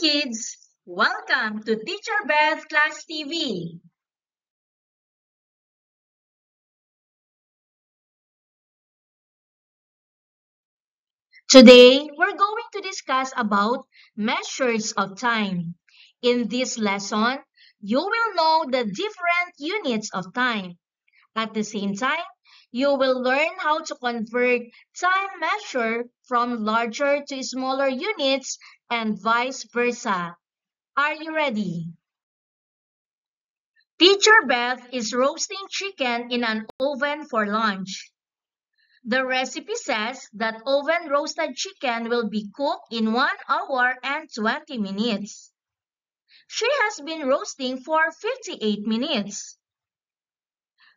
kids! Welcome to Teacher Beth Class TV. Today, we're going to discuss about measures of time. In this lesson, you will know the different units of time. At the same time, you will learn how to convert time measure from larger to smaller units and vice versa. Are you ready? Teacher Beth is roasting chicken in an oven for lunch. The recipe says that oven roasted chicken will be cooked in 1 hour and 20 minutes. She has been roasting for 58 minutes.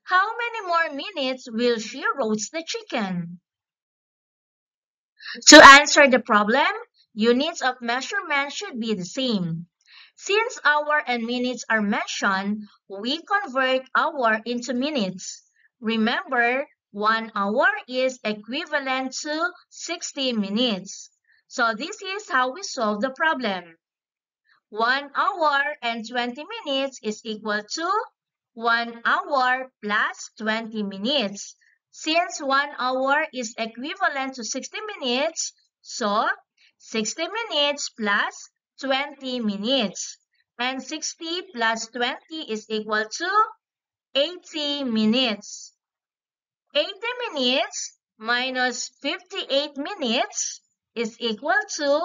How many more minutes will she roast the chicken? To answer the problem, units of measurement should be the same. Since hour and minutes are mentioned, we convert hour into minutes. Remember, 1 hour is equivalent to 60 minutes. So this is how we solve the problem. 1 hour and 20 minutes is equal to 1 hour plus 20 minutes. Since 1 hour is equivalent to 60 minutes, so 60 minutes plus 20 minutes. And 60 plus 20 is equal to 80 minutes. 80 minutes minus 58 minutes is equal to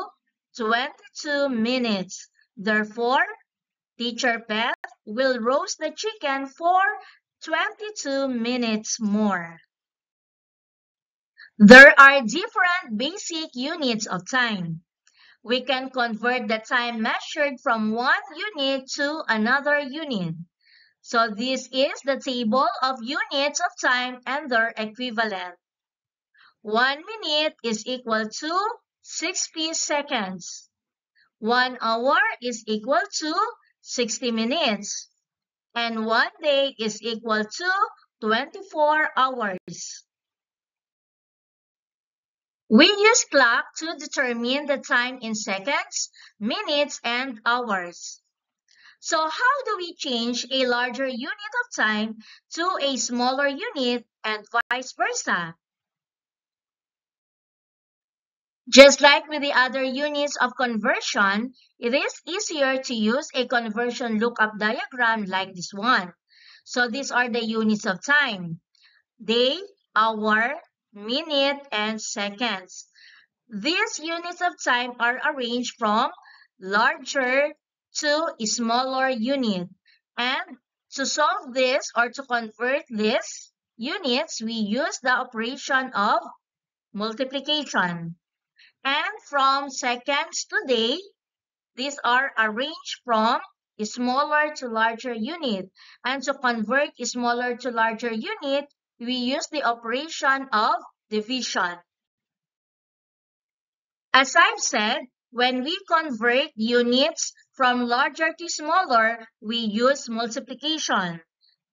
22 minutes. Therefore, Teacher Beth will roast the chicken for 22 minutes more. There are different basic units of time. We can convert the time measured from one unit to another unit. So this is the table of units of time and their equivalent. 1 minute is equal to 60 seconds. 1 hour is equal to 60 minutes. And 1 day is equal to 24 hours. We use clock to determine the time in seconds, minutes, and hours. So how do we change a larger unit of time to a smaller unit and vice versa? Just like with the other units of conversion, it is easier to use a conversion lookup diagram like this one. So these are the units of time: day, hour, minute, and seconds. These units of time are arranged from larger to smaller unit. And to solve this or to convert these units, we use the operation of multiplication. And from seconds to day, these are arranged from smaller to larger unit. And to convert smaller to larger unit, we use the operation of division. As I've said, when we convert units from larger to smaller, we use multiplication.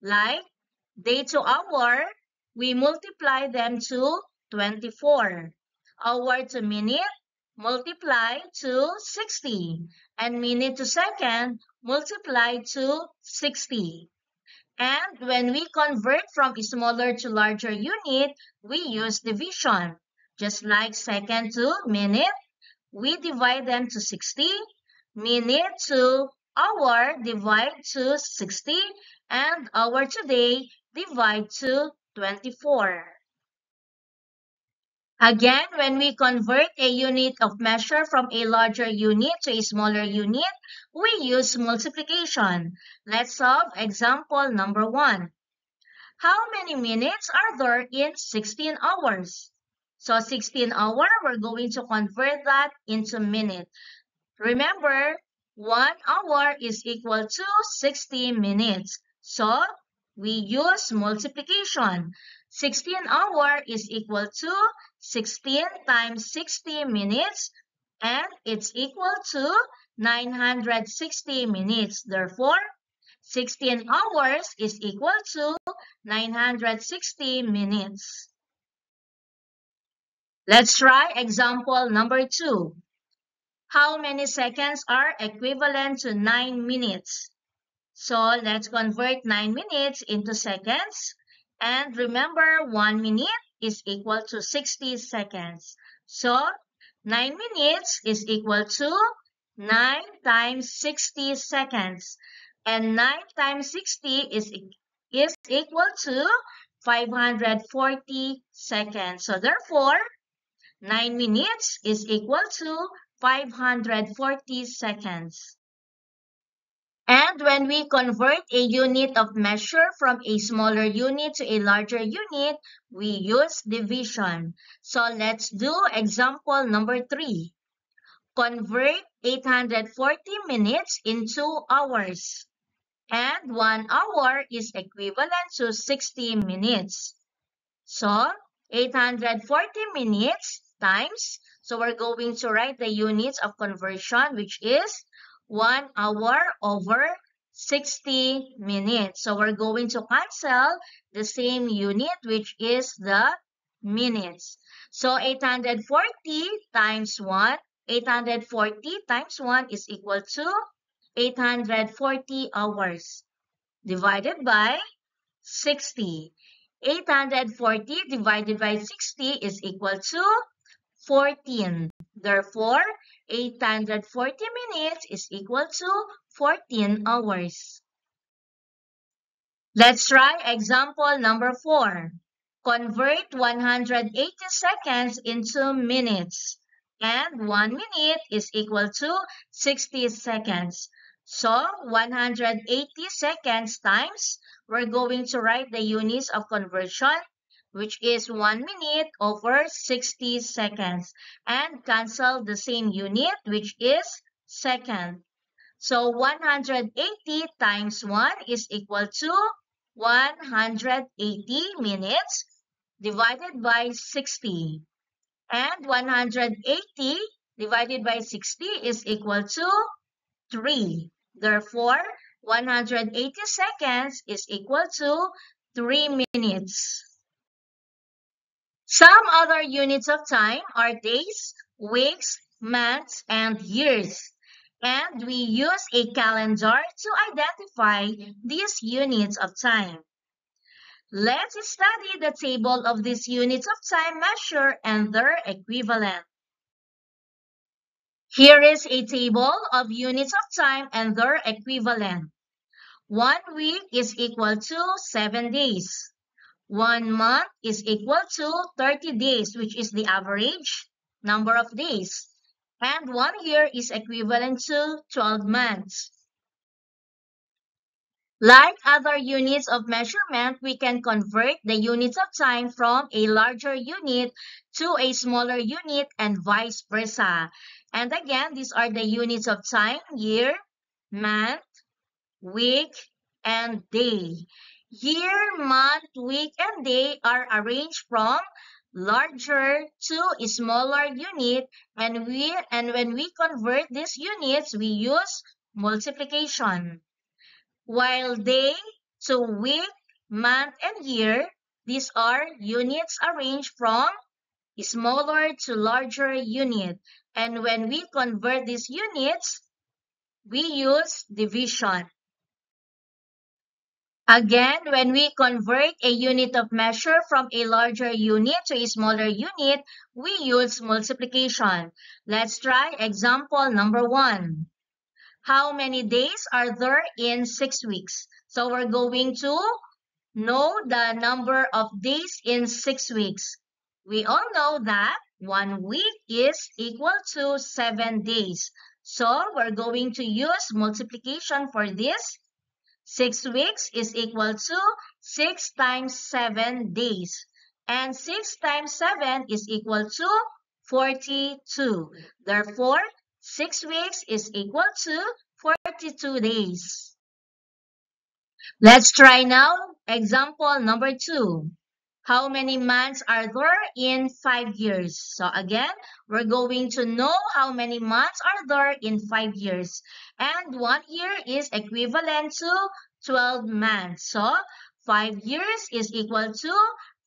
Like day to hour, we multiply them to 24. Hour to minute, multiply to 60. And minute to second, multiply to 60. And when we convert from smaller to larger unit, we use division. Just like second to minute, we divide them to 60. Minute to hour, divide to 60. And hour to day, divide to 24. Again, when we convert a unit of measure from a larger unit to a smaller unit, we use multiplication. Let's solve example number 1. How many minutes are there in 16 hours? So 16 hours, we're going to convert that into minutes. Remember, 1 hour is equal to 60 minutes. So we use multiplication. 16 hours is equal to 16 times 60 minutes, and it's equal to 960 minutes. Therefore, 16 hours is equal to 960 minutes. Let's try example number 2. How many seconds are equivalent to 9 minutes? So let's convert 9 minutes into seconds. And remember, 1 minute is equal to 60 seconds. So 9 minutes is equal to 9 times 60 seconds. And 9 times 60 is equal to 540 seconds. So therefore, 9 minutes is equal to 540 seconds. And when we convert a unit of measure from a smaller unit to a larger unit, we use division. So let's do example number 3. Convert 840 minutes into hours. And 1 hour is equivalent to 60 minutes. So 840 minutes times, so we're going to write the units of conversion, which is 1 hour over 60 minutes. So we're going to cancel the same unit, which is the minutes. So 840 times 1, 840 times 1 is equal to 840 hours divided by 60. 840 divided by 60 is equal to 14. Therefore, 840 minutes is equal to 14 hours. Let's try example number 4. Convert 180 seconds into minutes. And 1 minute is equal to 60 seconds. So 180 seconds times, we're going to write the units of conversion, which is 1 minute over 60 seconds. And cancel the same unit, which is second. So 180 times 1 is equal to 180 minutes divided by 60. And 180 divided by 60 is equal to 3. Therefore, 180 seconds is equal to 3 minutes. Some other units of time are days, weeks, months, and years. And we use a calendar to identify these units of time. Let's study the table of these units of time measure and their equivalent. Here is a table of units of time and their equivalent. 1 week is equal to 7 days. 1 month is equal to 30 days, which is the average number of days. And 1 year is equivalent to 12 months. Like other units of measurement, we can convert the units of time from a larger unit to a smaller unit and vice versa. And again, these are the units of time: year, month, week, and day. Year, month, week, and day are arranged from larger to a smaller unit, and when we convert these units, we use multiplication. While day to week, month, and year, these are units arranged from smaller to larger unit. And when we convert these units, we use division. Again, when we convert a unit of measure from a larger unit to a smaller unit, we use multiplication. Let's try example number 1. How many days are there in 6 weeks? So we're going to know the number of days in 6 weeks. We all know that 1 week is equal to 7 days. So we're going to use multiplication for this. 6 weeks is equal to 6 times 7 days. And 6 times 7 is equal to 42. Therefore, 6 weeks is equal to 42 days. Let's try now example number 2. How many months are there in 5 years? So again, we're going to know how many months are there in 5 years. And 1 year is equivalent to 12 months. So 5 years is equal to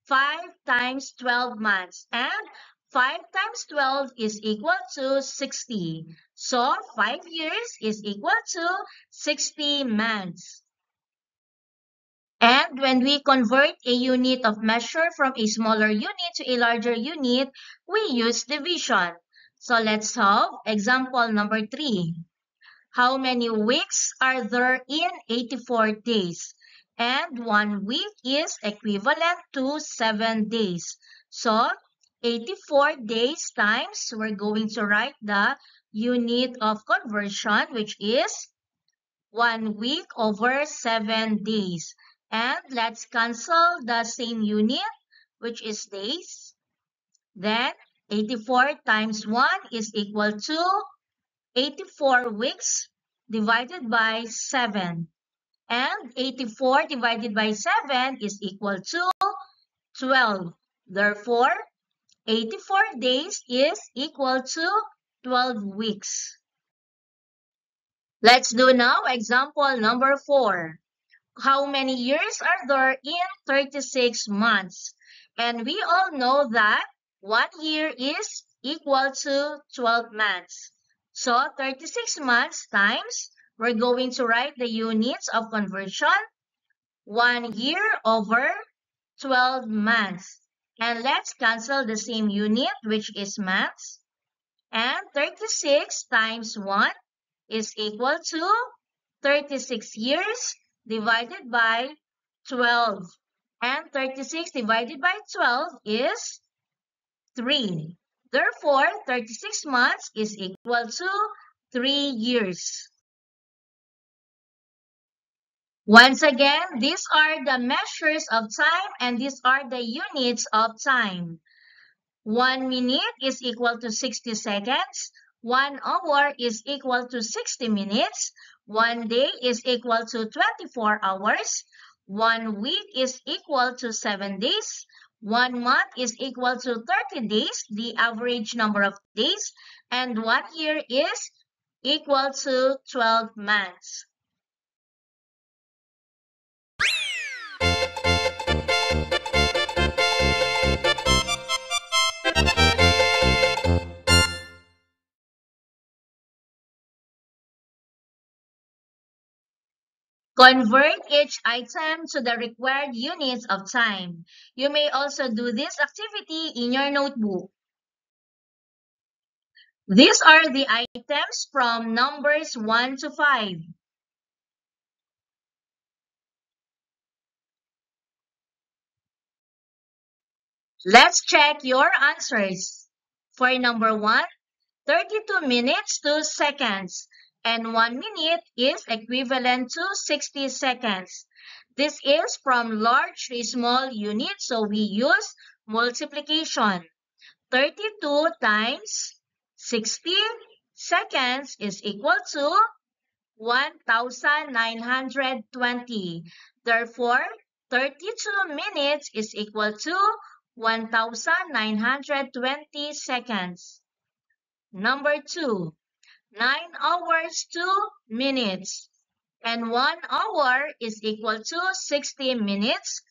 5 times 12 months. And 5 times 12 is equal to 60. So 5 years is equal to 60 months. And when we convert a unit of measure from a smaller unit to a larger unit, we use division. So let's solve example number 3. How many weeks are there in 84 days? And 1 week is equivalent to 7 days. So 84 days times, we're going to write the unit of conversion, which is 1 week over 7 days. And let's cancel the same unit, which is days. Then 84 times 1 is equal to 84 weeks divided by 7. And 84 divided by 7 is equal to 12. Therefore, 84 days is equal to 12 weeks. Let's do now example number 4. How many years are there in 36 months? And we all know that 1 year is equal to 12 months. So 36 months times, we're going to write the units of conversion, 1 year over 12 months. And let's cancel the same unit, which is months. And 36 times 1 is equal to 36 years divided by 12. And 36 divided by 12 is 3. Therefore, 36 months is equal to 3 years. Once again, these are the measures of time and these are the units of time. 1 minute is equal to 60 seconds. 1 hour is equal to 60 minutes. 1 day is equal to 24 hours. 1 week is equal to 7 days. 1 month is equal to 30 days, the average number of days. And 1 year is equal to 12 months. Convert each item to the required units of time. You may also do this activity in your notebook. These are the items from numbers 1 to 5. Let's check your answers. For number 1, 32 minutes to seconds. And 1 minute is equivalent to 60 seconds. This is from large to small units, so we use multiplication. 32 times 60 seconds is equal to 1,920. Therefore, 32 minutes is equal to 1,920 seconds. Number 2, 9 hours 2 minutes. And 1 hour is equal to 60 minutes.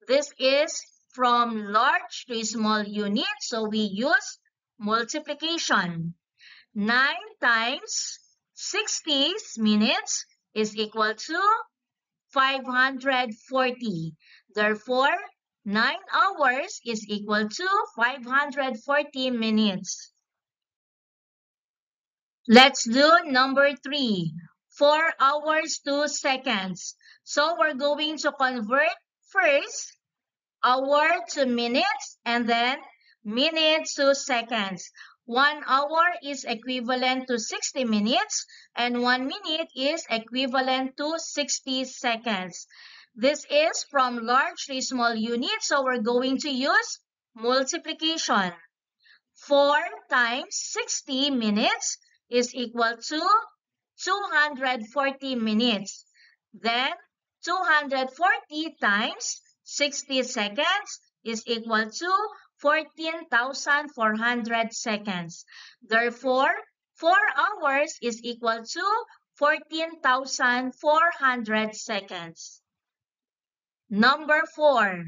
This is from large to small unit, so we use multiplication. 9 times 60 minutes is equal to 540. Therefore, 9 hours is equal to 540 minutes. Let's do number 3, 4 hours 2 seconds. So we're going to convert first hour to minutes and then minutes to seconds. 1 hour is equivalent to 60 minutes and 1 minute is equivalent to 60 seconds. This is from large to small units, so we're going to use multiplication. 4 times 60 minutes is equal to 240 minutes. Then 240 times 60 seconds is equal to 14,400 seconds. Therefore, 4 hours is equal to 14,400 seconds. Number 4.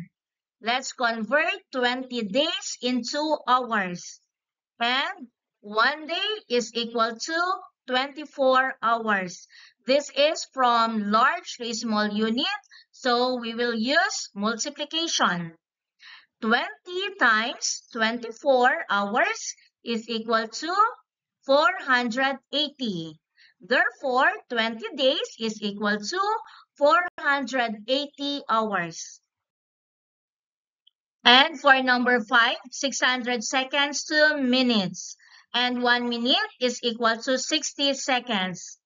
Let's convert 20 days into hours. And 1 day is equal to 24 hours. This is from large to small unit, so we will use multiplication. 20 times 24 hours is equal to 480. Therefore, 20 days is equal to 480 hours. And for number 5, 600 seconds to minutes. And 1 minute is equal to 60 seconds.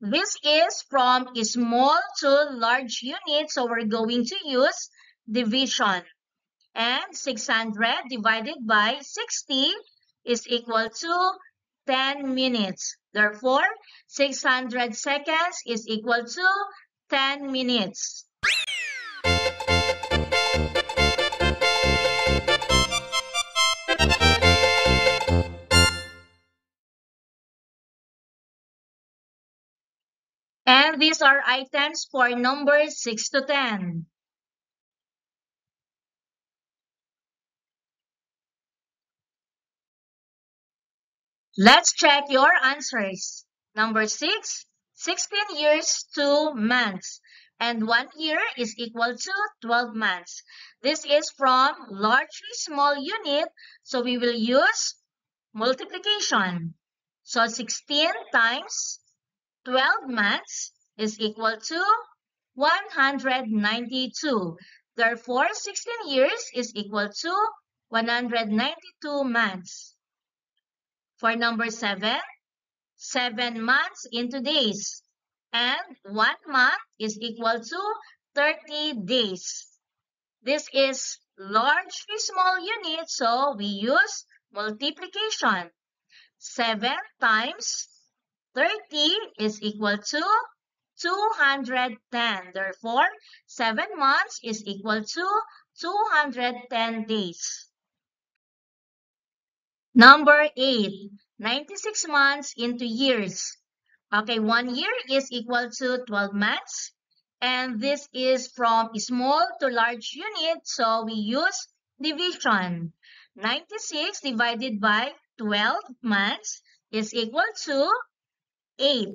This is from small to large units, so we're going to use division. And 600 divided by 60 is equal to 10 minutes. Therefore, 600 seconds is equal to 10 minutes. And these are items for numbers 6 to 10. Let's check your answers. Number 6, 16 years, 2 months. And 1 year is equal to 12 months. This is from largely small unit, so we will use multiplication. So 16 times 12 months is equal to 192. Therefore, 16 years is equal to 192 months. For number 7, 7 months into days. And 1 month is equal to 30 days. This is largely small unit, so we use multiplication. 7 times 30 is equal to 210. Therefore, 7 months is equal to 210 days. Number 8, 96 months into years. Okay, 1 year is equal to 12 months. And this is from small to large unit, so we use division. 96 divided by 12 months is equal to 8.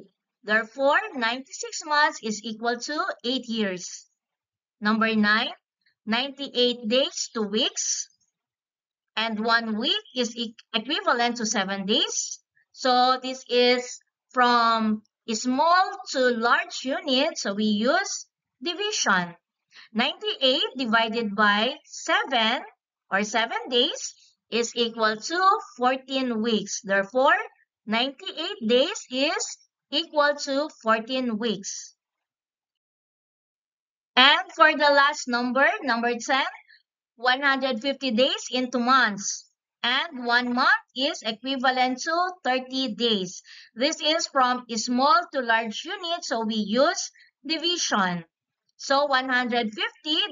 Therefore, 96 months is equal to 8 years. Number 9, 98 days to weeks. And 1 week is equivalent to 7 days. So this is from small to large unit, so we use division. 98 divided by 7 or 7 days is equal to 14 weeks. Therefore, 98 days is equal to 14 weeks. And for the last number, number 10, 150 days into months. And 1 month is equivalent to 30 days. This is from small to large unit, so we use division. So 150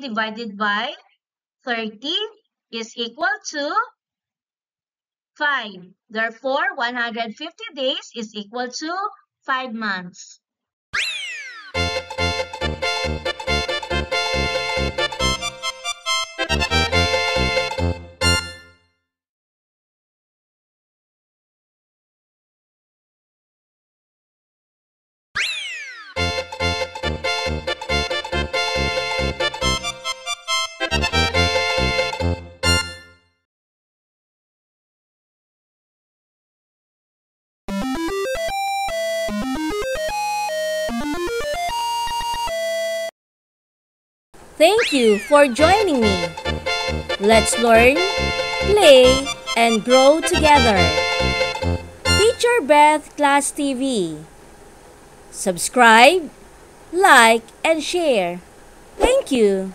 divided by 30 is equal to 5. Therefore, 150 days is equal to 5 months. Thank you for joining me. Let's learn, play, and grow together. Teacher Beth Class TV. Subscribe, like, and share. Thank you.